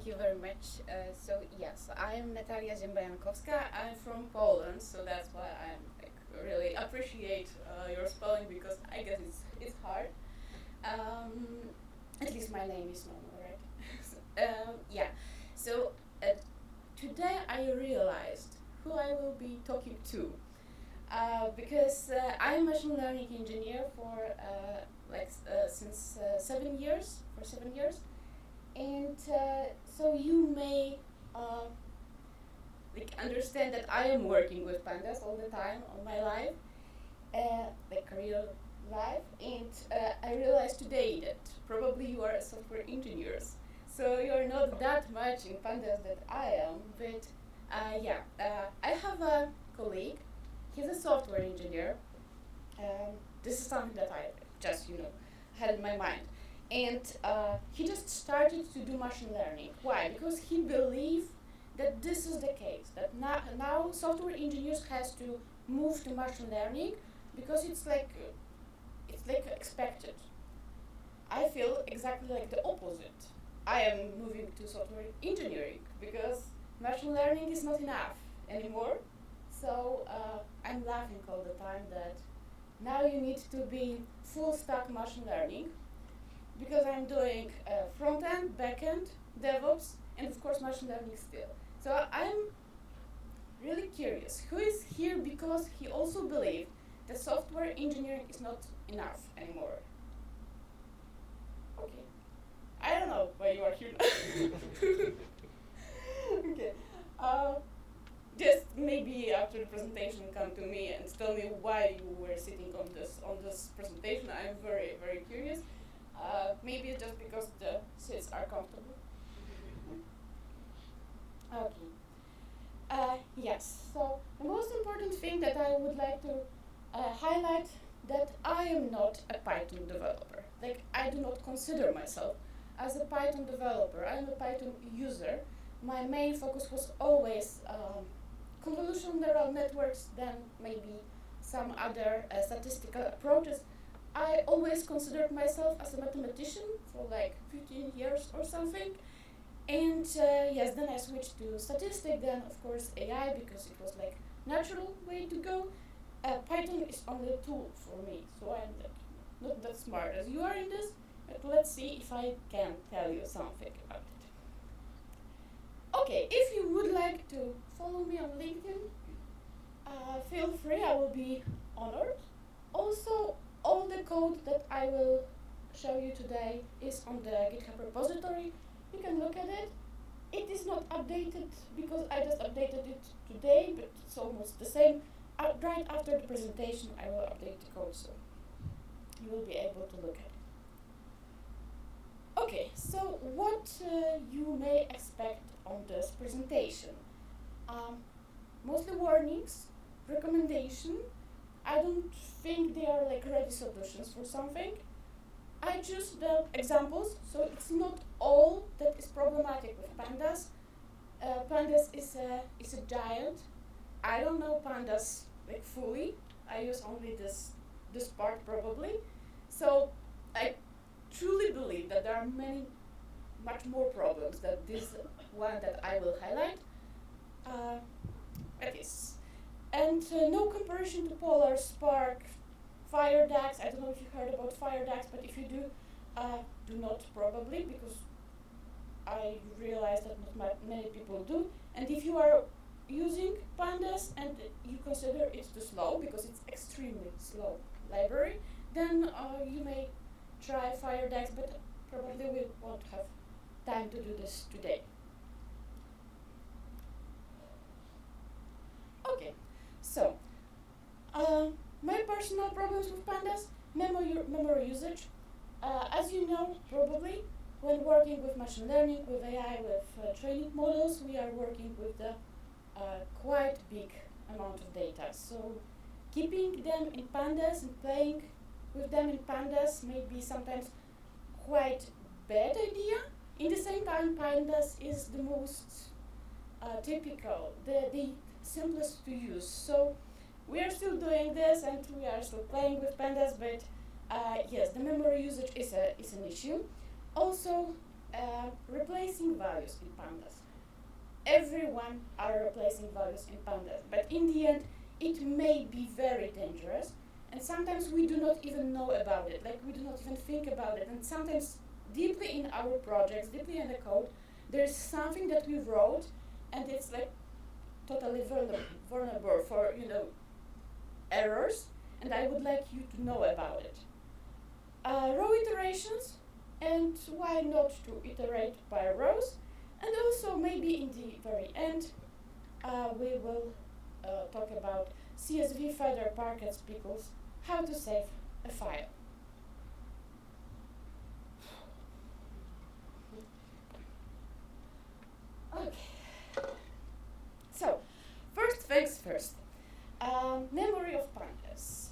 Thank you very much. So yes, I am Natalia Ziemba-Jankowska. I'm from Poland, so that's why I'm really appreciate your spelling because I guess it's hard. Um, at least my name is normal, right? Yeah. So today I realized who I will be talking to. Because I'm a machine learning engineer for since 7 years, for 7 years, and so you may uh, understand that I am working with pandas all the time on my life, real life, and I realized today that probably you are software engineers, so you are not that much in pandas that I am, but I have a colleague. He's a software engineer. This is something that I just had in my mind, and he just started to do machine learning. Why? Because he believes that this is the case. That now software engineers has to move to machine learning because it's like expected. I feel exactly like the opposite. I am moving to software engineering because machine learning is not enough anymore. So I'm laughing all the time that now you need to be full stack machine learning because I'm doing front end, back end, DevOps, and of course machine learning still. So I'm really curious who is here because he also believes that software engineering is not enough anymore. Okay. I don't know why you are here now. Okay. Just maybe after the presentation come to me and tell me why you were sitting on this presentation. I'm very, very curious. Maybe it's just because the seats are comfortable. Okay. Yes. So the most important thing that I would like to highlight that I am not a Python developer. Like I do not consider myself as a Python developer. I'm a Python user. My main focus was always convolutional neural networks, then maybe some other statistical approaches. I always considered myself as a mathematician for like 15 years or something. And yes, then I switched to statistics, then of course AI because it was like natural way to go. Python is only a tool for me, so I'm not that smart as you are in this, but let's see if I can tell you something about it. Okay, if you would like to follow me on LinkedIn, feel free, I will be honored. Also, all the code that I will show you today is on the GitHub repository. You can look at it. It is not updated because I just updated it today, but it's almost the same. Right after the presentation, I will update the code, so you will be able to look at it. Okay, so what you may expect on this presentation? Mostly warnings, recommendation. I don't think they are like ready solutions for something. I choose the examples, so it's not all that is problematic with pandas. Pandas is a giant. I don't know pandas like fully. I use only this part probably. So I truly believe that there are much more problems than this one that I will highlight. It is. And no comparison to Polar, Spark, FireDAX. I don't know if you heard about FireDAX, but if you do not probably, because I realize that not many people do. And if you are using Pandas and you consider it too slow, because it's extremely slow library, then you may try FireDAX, but probably we won't have time to do this today. Okay, so my personal problems with Pandas, memory usage. As you know, probably, when working with machine learning, with AI, with training models, we are working with the quite big amount of data. So keeping them in Pandas and playing with them in Pandas may be sometimes quite bad idea. In the same time, Pandas is the most typical, the simplest to use. So we are still doing this and we are still playing with Pandas, but yes, the memory usage is an issue. Also, replacing values in pandas. Everyone are replacing values in pandas, but in the end, it may be very dangerous, and sometimes we do not even know about it, like we do not even think about it, and sometimes deeply in our projects, deeply in the code, there's something that we wrote, and it's like totally vulnerable for, errors, and I would like you to know about it. Row iterations, and why not to iterate by rows, and also maybe in the very end, we will talk about CSV feather packets pickles, how to save a file. Okay. So, first things first. Memory of pandas.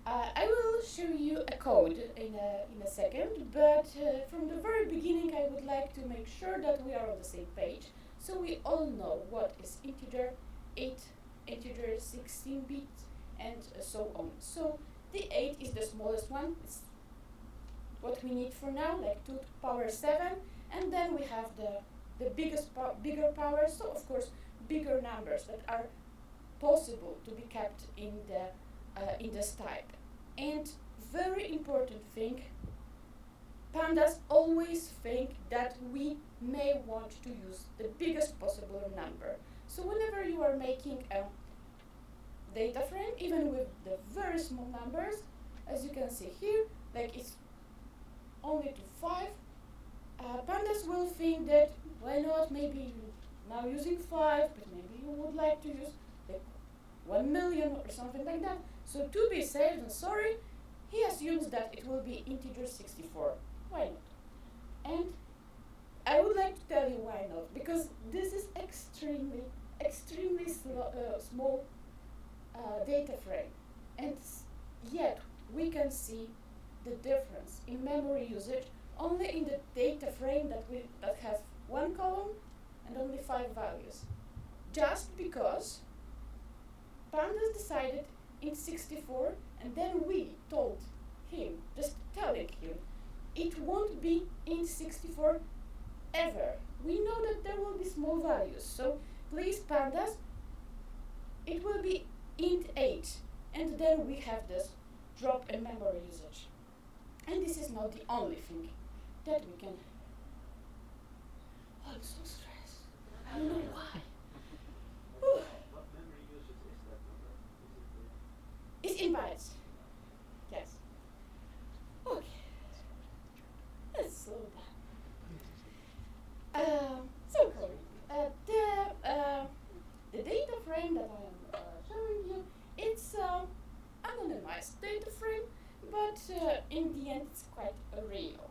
I will show you a code in a second, but from the very beginning I would like to make sure that we are on the same page, so we all know what is integer, 8, integer 16 bits, and so on. So the 8 is the smallest one, it's what we need for now, like 2 to the power 7, and then we have the bigger power, so of course bigger numbers that are possible to be kept in this type. And very important thing, pandas always think that we may want to use the biggest possible number. So whenever you are making a data frame, even with the very small numbers, as you can see here, like it's only to 5, pandas will think that why not, maybe you now using 5, but maybe you would like to use like 1 million or something like that. So to be safe and sorry, he assumes that it will be integer 64. Why not? And I would like to tell you why not, because this is extremely small data frame, and yet we can see the difference in memory usage only in the data frame that have 1 column and only 5 values, just because pandas decided in 64, and then we told him, just telling him, it won't be in 64 ever. We know that there will be small values, so please pandas, it will be int 8, and then we have this drop in memory usage. And this is not the only thing that we can. Oh, I'm so stressed. I don't know why. What memory usage is that number? It's in bytes. Yes. Okay. Let's slow down. So the data frame that I am showing you, it's anonymized data frame, but in the end it's quite real.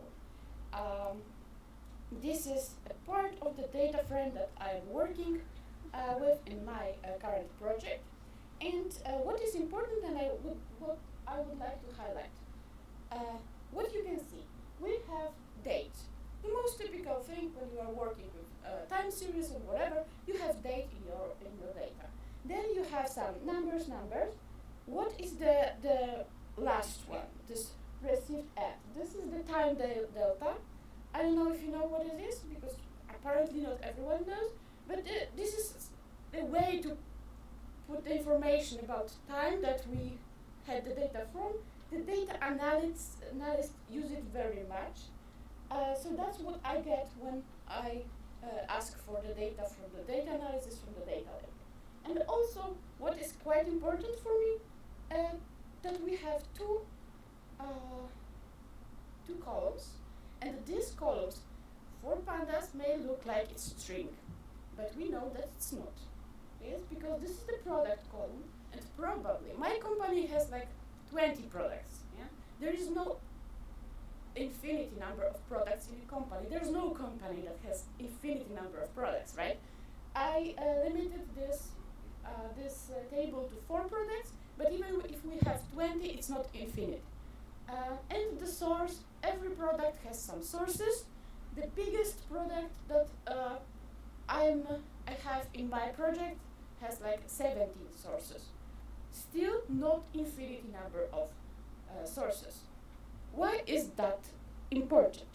This is a part of the data frame that I am working with in my current project. And what is important, and what I would like to highlight, what you can see, we have date. The most typical thing when you are working with time series or whatever, you have date in your data. Then you have some numbers. What is the last one? This received at. This is the time delta. I don't know if you know what it is, because apparently not everyone knows, but this is a way to put the information about time that we had the data from. The data analysts use it very much. So that's what I get when I ask for the data from the data analysis from the data lab. And also, what is quite important for me, that we have two columns, and these columns for pandas may look like it's string, but we know that it's not. Yes, because this is the product column, and probably my company has like 20 products. Yeah, there is no infinity number of products in a company. There's no company that has infinity number of products, right? I limited this table to 4 products, but even if we have 20, it's not infinite. And the source, every product has some sources. The biggest product that I have in my project has like 17 sources. Still not infinity number of sources. Why is that important?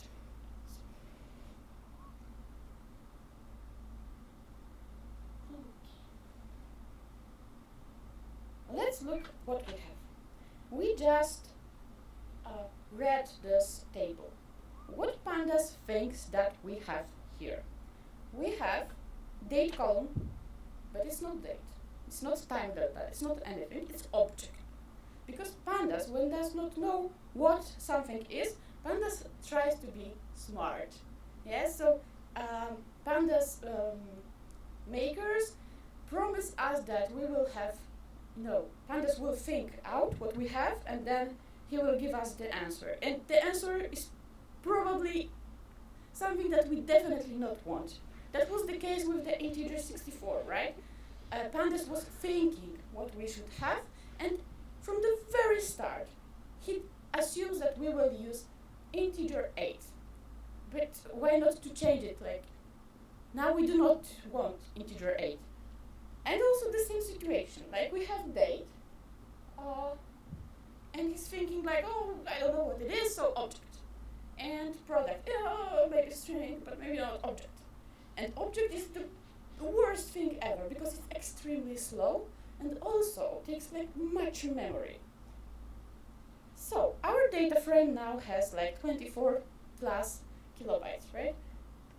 look what we have. We just read this table. What Pandas thinks that we have here? We have date column, but it's not date. It's not time delta. It's not anything. It's object. Because Pandas, when does not know what something is, Pandas tries to be smart. Yes, so Pandas makers promise us that we will have, Pandas will think out what we have and then he will give us the answer. And the answer is probably something that we definitely not want. That was the case with the integer 64, right? Pandas was thinking what we should have, and from the very start, he assumes that we will use integer 8. But why not to change it? Like, now we do not want integer 8. And also the same situation, like we have date, and he's thinking like, oh, I don't know what it is, so object. And product, maybe string, but maybe not object. And object is the worst thing ever because it's extremely slow and also takes like much memory. So our data frame now has like 24 plus kilobytes, right?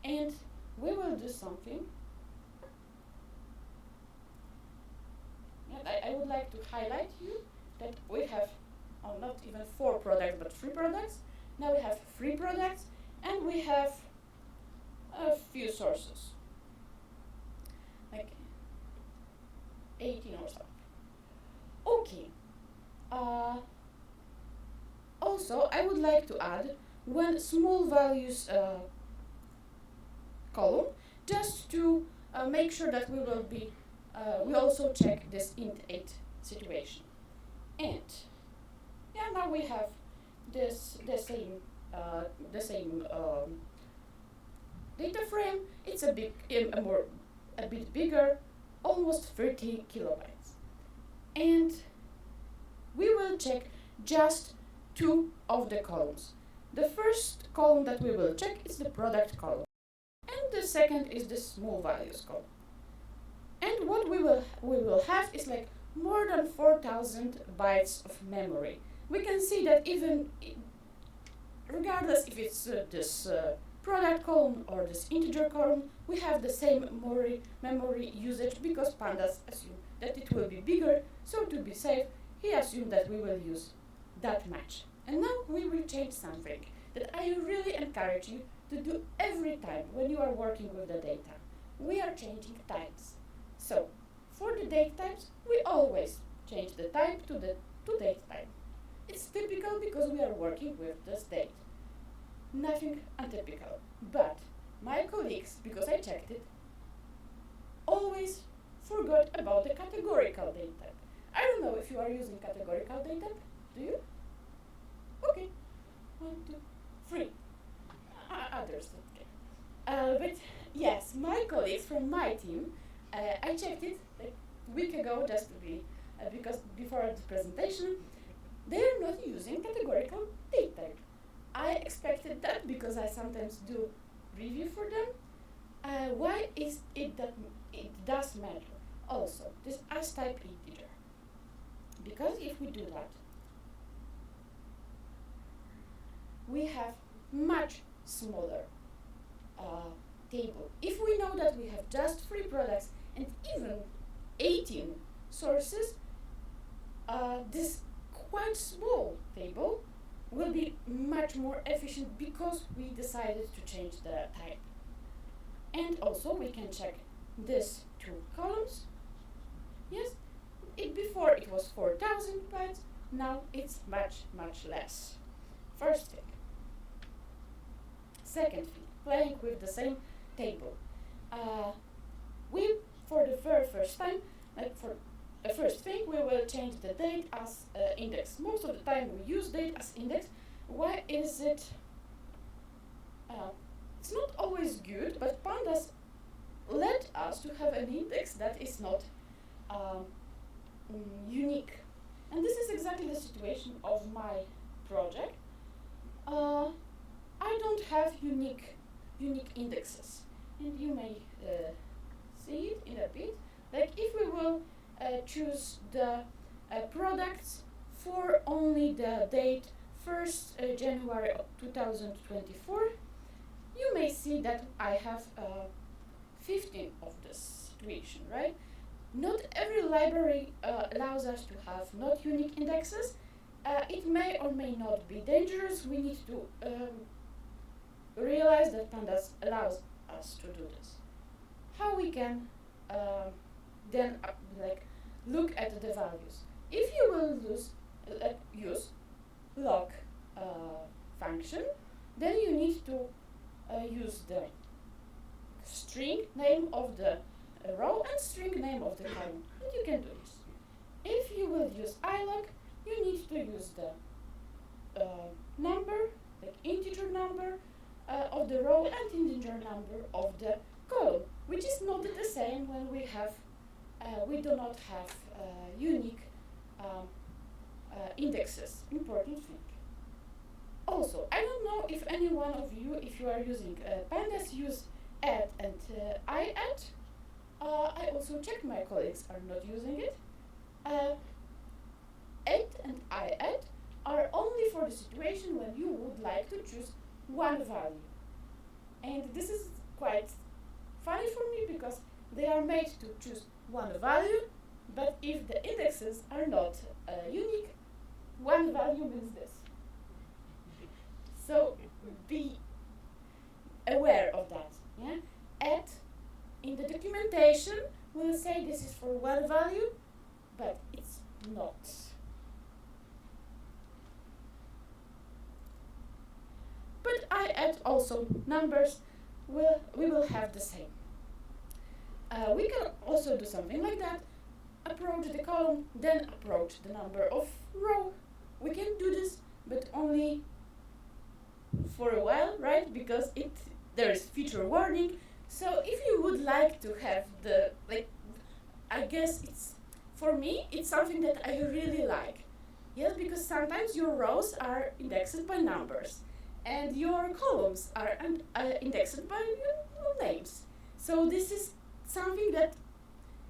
And we will do something. And I would like to highlight you that we have not even 4 products but 3 products. Now we have 3 products and we have a few sources, like 18 or so. Okay. Also, I would like to add one small values column, just to make sure that we will be. We also check this int 8 situation, and yeah, now we have this the same data frame. It's a bit bigger, almost 30 kilobytes. And we will check just 2 of the columns. The first column that we will check is the product column, and the second is the small values column. And what we will have is like more than 4,000 bytes of memory. We can see that even regardless if it's this product column or this integer column, we have the same memory usage because Pandas assume that it will be bigger, so to be safe, he assumed that we will use that much. And now we will change something that I really encourage you to do every time when you are working with the data. We are changing types. So, for the date types, we always change the type to date type. It's typical because we are working with this date. Nothing untypical. But my colleagues, because I checked it, always forgot about the categorical date type. I don't know if you are using categorical date type. Do you? Okay. 1, 2, 3. Others don't care. But yes, my colleagues from my team, I checked it like a week ago just to be, because before the presentation, they are not using categorical date type. I expected that because I sometimes do review for them. Why is it that it does matter? Also, this as type integer. Because if we do that, we have much smaller table. If we know that we have just 3 products and even 18 sources, this quite small table will be much more efficient because we decided to change the type. And also we can check these 2 columns. Yes, before it was 4,000 bytes, now it's much less. First thing. Second thing, playing with the same table. We, for the very first time, like for the first thing, we will change the date as index. Most of the time we use date as index. Why is it? It's not always good, but Pandas let us to have an index that is not unique. And this is exactly the situation of my project. I don't have unique indexes, and you may see it in a bit. Like if we will choose the products for only the date 1st January of 2024, you may see that I have 15 of this situation, right? Not every library allows us to have not unique indexes. It may or may not be dangerous. We need to realize that Pandas allows us to do this. How we can then look at the values. If you will use log function, then you need to use the string name of the row and string name of the column. And you can do this. If you will use ilog, you need to use the number, like integer number of the row and integer number of the column, which is not the same when we do not have unique indexes. Important thing. Also, I don't know if any one of you, if you are using Pandas, use add and I add. I also check my colleagues are not using it. Add and I add are only for the situation when you would like to choose one value. And this is quite funny for me because they are made to choose one value, but if the indexes are not unique, one value means this. So be aware of that. Yeah? Add in the documentation will say this is for one value, but it's not. But I add also numbers, we will have the same. We can also do something like that. Approach the column, then approach the number of row. We can do this, but only for a while, right? Because there is feature warning. So if you would like to have the, I guess for me, it's something that I really like. Yes, because sometimes your rows are indexed by numbers and your columns are indexed by names. So this is something that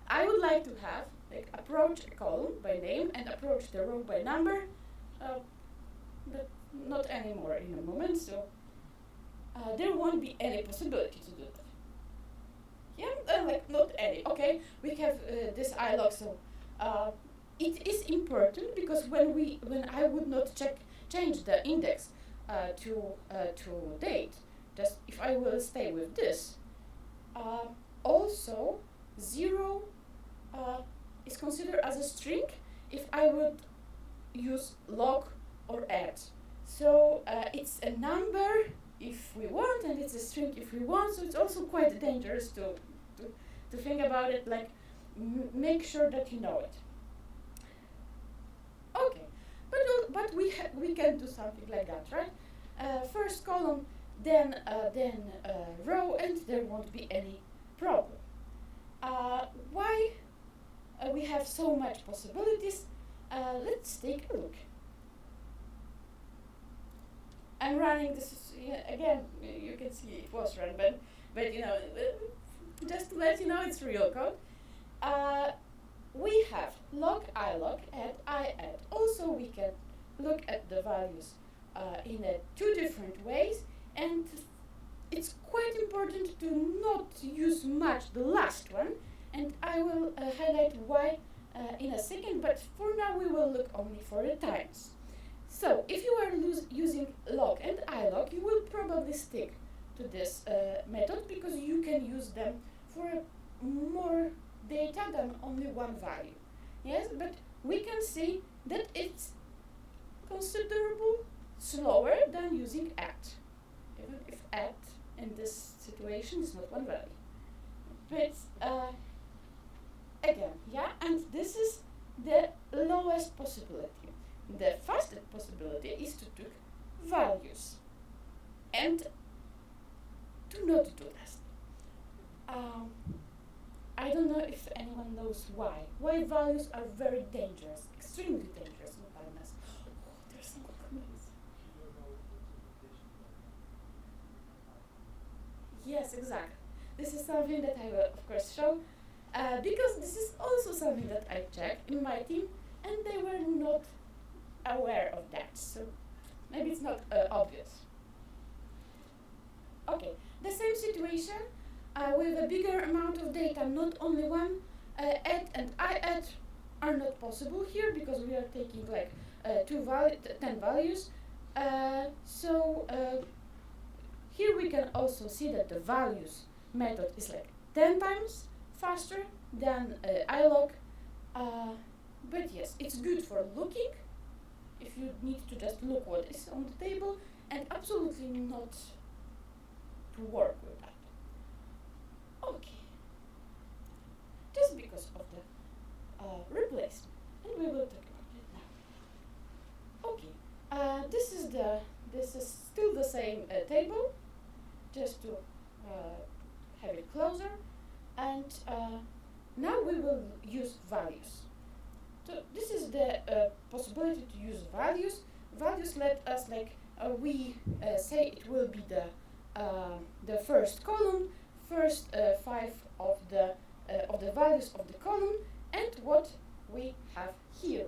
I would like to have, like approach a column by name and approach the row by number, but not anymore in a moment, so there won't be any possibility to do that. Yeah, not any. Okay, we have this ilog, so it is important because when I would not change the index to date, just if I will stay with this, also 0 is considered as a string if I would use log or add. So it's a number if we want, and it's a string if we want. So it's also quite dangerous to think about it. Like make sure that you know it. Okay, but we can do something like that, right? First column, then row, and there won't be any problem. Why we have so much possibilities? Let's take a look. I'm running this again. You can see it was run, but just to let you know, it's real code. We have log, ilog, add, I add. Also, we can look at the values in two different ways, and it's quite important to not use much the last one, and I will highlight why in a second, but for now we will look only for the times. So if you are using log and ilog, you will probably stick to this method because you can use them for more data than only one value. Yes, but we can see that it's considerable slower than using add, even if add in this situation is not one value. But again, yeah, and this is the lowest possibility. The fastest possibility is to take values and do not do this. I don't know if anyone knows why. Why values are very dangerous, extremely dangerous in Pandas. Oh, there's some comments. Yes, exactly. This is something that I will, of course, show because this is also something that I check in my team. and they were not aware of that, so maybe it's not obvious. Okay, the same situation with a bigger amount of data, not only one add and I add are not possible here because we are taking like 10 values. Here we can also see that the values method is like 10 times faster than ilog. But yes, it's good for looking if you need to just look what is on the table, and absolutely not to work with that. Okay, just because of the replacement, and we will talk about it now. Okay, this is still the same table, just to have it closer, and now we will use values. So this is the possibility to use values. Values let us we say it will be the first column, first 5 of the values of the column, and what we have here.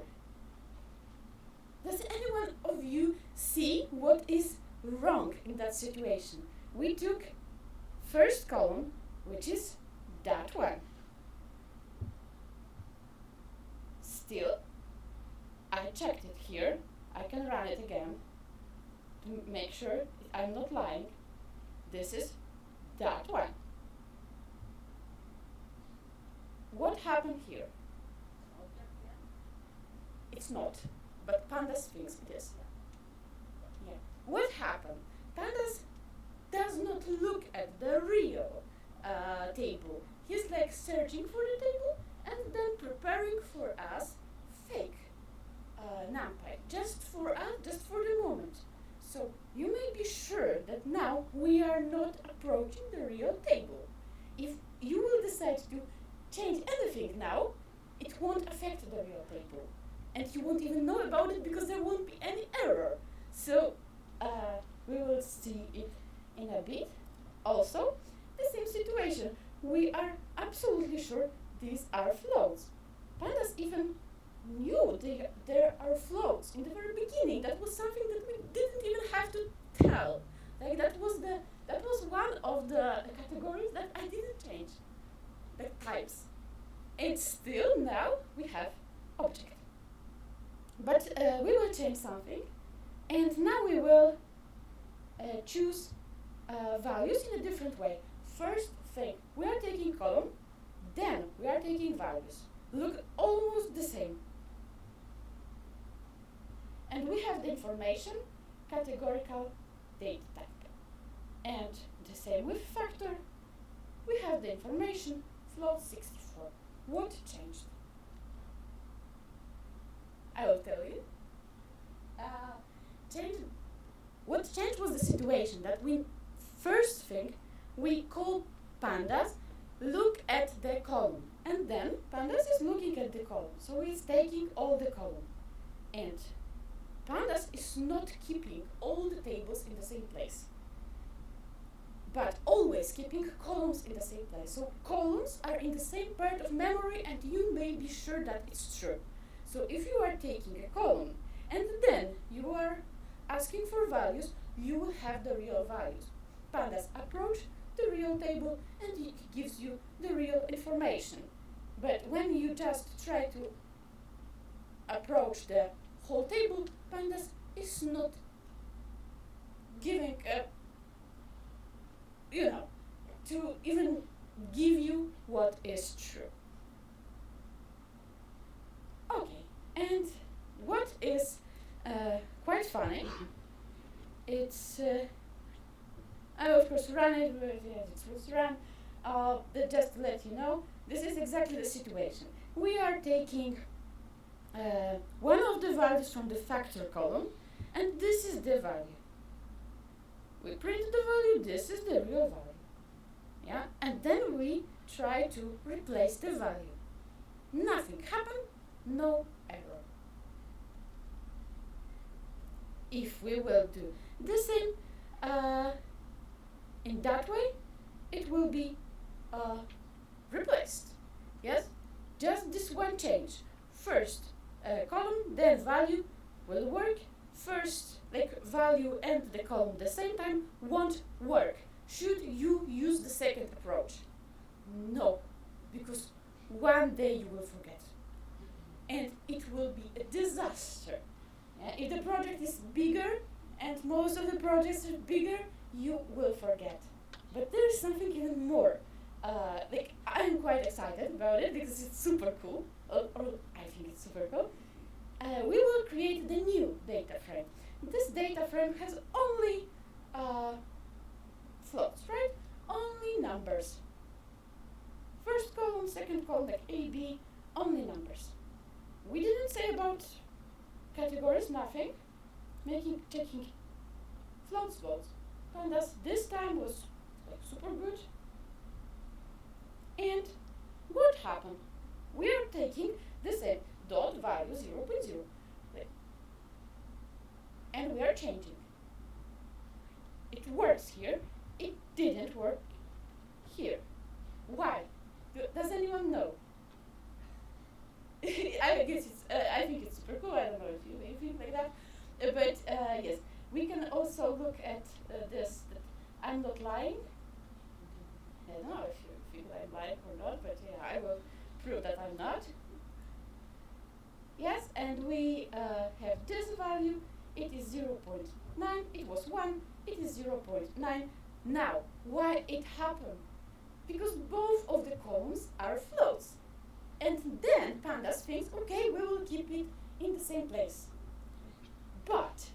Does anyone of you see what is wrong in that situation? We took first column, which is that one. Still, I checked it here. I can run it again to make sure I'm not lying. This is that one. What happened here? It's not, but Pandas thinks it is. Yeah. What happened? Pandas does not look at the real table. He's like searching for the table and then preparing for us fake NumPy, just for the moment. So you may be sure that now we are not approaching the real table. If you will decide to change anything now, it won't affect the real table. And you won't even know about it because there won't be any error. So we will see it in a bit. Also, the same situation. We are absolutely sure these are floats. Pandas even knew there are floats in the very beginning. That was something that we didn't even have to tell. Like that was one of the categories that I didn't change. The types. And still now we have object. But we will change something, and now we will choose values in a different way. First thing, we are taking column, then we are taking values. Look almost the same. And we have the information, categorical date type. And the same with factor, we have the information, float 64. What changed? I will tell you. What changed was the situation that first thing, we call Pandas, look at the column. And then Pandas is looking at the column. So he's taking all the column. And Pandas is not keeping all the tables in the same place, but always keeping columns in the same place. So columns are in the same part of memory, and you may be sure that it's true. So if you are taking a column and then you are asking for values, you will have the real values. Pandas approach the real table and it gives you the real information. But when you just try to approach the whole table, Pandas is not giving to even give you what is true. Okay, and what is quite funny, it's, I of course run it, but it was run, just to let you know, this is exactly the situation. We are taking one of the values from the factor column, and this is the value. We printed the value, this is the real value. Yeah, and then we try to replace the value. Nothing happened, no error. If we will do the same in that way, it will be replaced. Yes, just this one change. First, column, then value will work. First, like value and the column the same time won't work. Should you use the second approach? No, because one day you will forget. And it will be a disaster. If the project is bigger, and most of the projects are bigger, you will forget. But there is something even more. Like I'm quite excited about it because it's super cool, or I think it's super cool. We will create the new data frame. This data frame has only floats, right? Only numbers. First column, second column, like A, B, only numbers. We didn't say about categories, nothing. Checking floats. Pandas this time was like super good. And what happened? We are taking the same dot value 0.0, and we are changing. It works here. It didn't work here. Why? Does anyone know? I guess I think it's super cool. I don't know if you think like that, but yes, we can also look at this. That I'm not lying. I don't know if you think I'm lying or not, but yeah, I will prove that I'm not. Yes, and we have this value. It is 0.9. It was 1. It is 0.9. Now, why it happened? Because both of the columns are floats. And then Pandas thinks, okay, we will keep it in the same place. But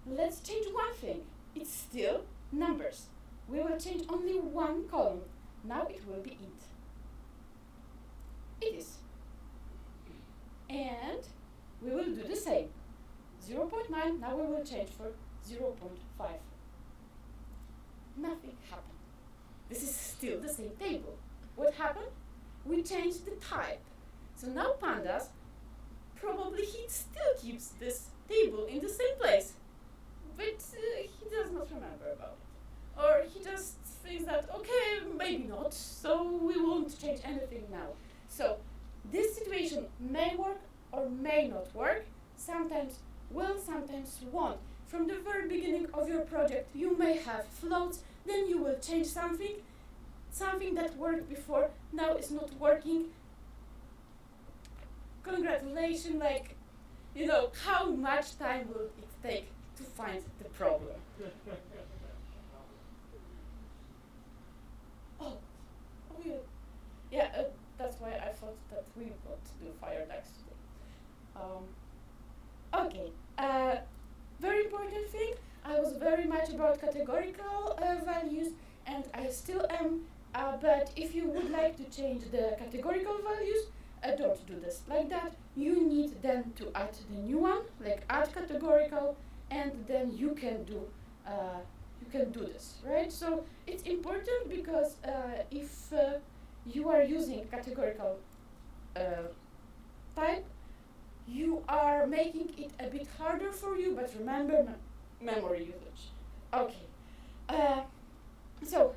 let's change one thing. It's still numbers. We will change only one column. Now it will be int. It is. And we will do the same. 0.9, now we will change for 0.5. Nothing happened. This is still the same table. What happened? We changed the type. So now Pandas, probably he still keeps this table in the same place. But he does not remember about it. Or he just thinks that, okay, maybe not, so we won't change anything now. So this situation may work or may not work. Sometimes will, sometimes won't. From the very beginning of your project, you may have floats, then you will change something that worked before, now it's not working. Congratulations, like, you know, how much time will it take to find the problem? Yeah, that's why I thought that we would do fire decks today. Okay, very important thing, I was very much about categorical values, and I still am, but if you would like to change the categorical values, don't do this like that. You need then to add the new one, like add categorical, and then you can do this, right? So it's important because if you are using categorical type, you are making it a bit harder for you, but remember memory usage. Okay, so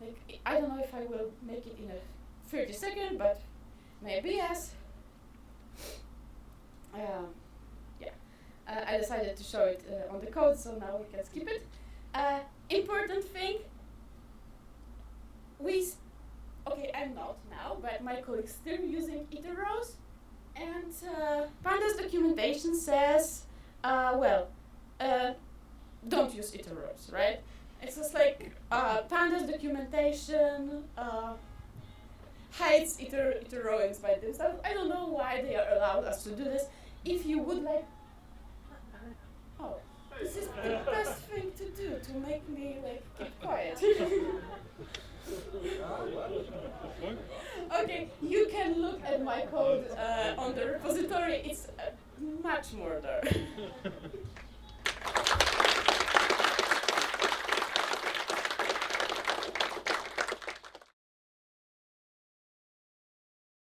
like, I don't know if I will make it in a 30 seconds, but maybe yes. I decided to show it on the code, so now we can skip it. Important thing, okay, I'm not now, but my colleagues still using iter rows, and Pandas documentation says, don't use iter rows, right? It's just like Pandas documentation hides iter rowings by themselves. I don't know why they are allowed us to do this. If you would like, this is the best thing to do to make me like keep quiet. Okay, you can look at my code on the repository. It's much more there.